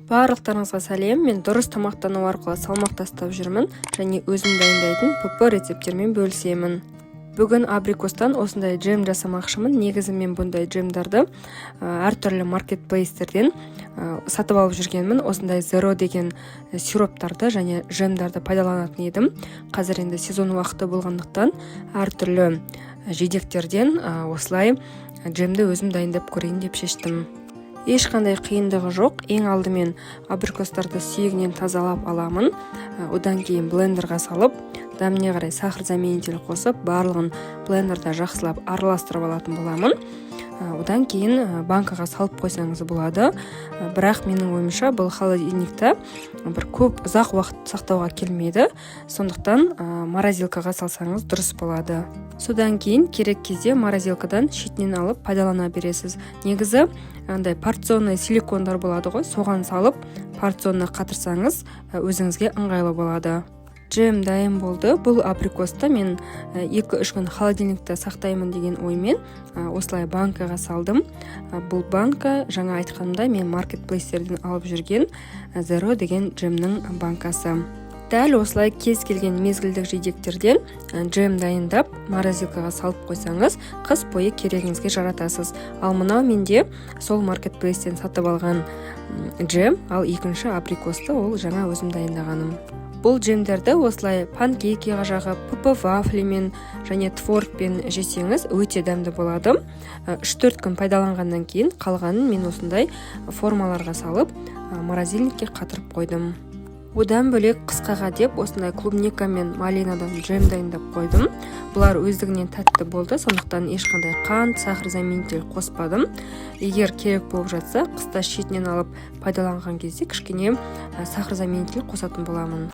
Барлықтарыңызға сәлем. Мен дұрыс тамақтану арқылы салмақ тастап жүрмін және өзім дайындайтын ПП рецепттермен бөлісемін. Бүгін абрикостан осындай джем жасамақшымын. Негізі мен бұндай джемдарды әртүрлі маркетплейстерден сатып алып жүргенмін. Осындай Zero деген сироптарды және джемдарды пайдаланатын едім. Қазір енді сезон уақыты болғандықтан әртүрлі жидектерден осылай джемді өзім дайындап көрейін деп шештім. Ешқандай қиындығы жоқ. Ең алдымен абрикостарды сүйегінен тазалап аламын. Одан кейін блендерға салып, дәміне қарай сахар заменитель қосып, барлығын блендерда жақсылап араластырып алатын боламын. Одан кейін банкаға салып қойсаңыз болады. Бірақ менің ойымша бұл холодильникта бір көп ұзақ уақыт сақтауға келмейді. Сондықтан морозилкаға салсаңыз дұрыс болады. Содан кейін керек кезде морозилкадан шетінен алып пайдалана бересіз. Негізі андай порционный силикондар болады ғой, соған салып порционна қатырсаңыз өзіңізге ыңғайлы болады. Джем дайын болды. Бұл абрикосты мен 2-3 күн холодильникта сақтаймын деген оймен осылай банкаға салдым. Бұл банка жаңа айтқанымда мен маркетплейстерден алып жүрген Zero деген джемнің банкасы. Дәл осылай кез келген мезгілдік жидектерден джем дайындап морозилкаға салып қойсаңыз, қыс бойы керегіңізге жаратасыз. Ал мынау менде сол маркетплейстен сатып алған джем, ал екінші абрикосты ол жаңа өзім дайындағаным. Бұл джемдерді осылай панкейкеға жағып, ПП вафлимен және творогпен жесеңіз өте дәмді болады. 3-4 күн пайдаланғаннан кейін қалғанын мен осындай формаларға салып морозильникке қатырып қойдым. Одан бөлек қысқаға деп осындай клубника мен малинадан джем дайындап қойдым. Бұлар өздігінен тәтті болды, сондықтан ешқандай қант, сахар заменитель қоспадым. Егер керек болып жатса, қыста шетінен алып пайдаланған кезде кішкене сахар заменитель қосатын боламын.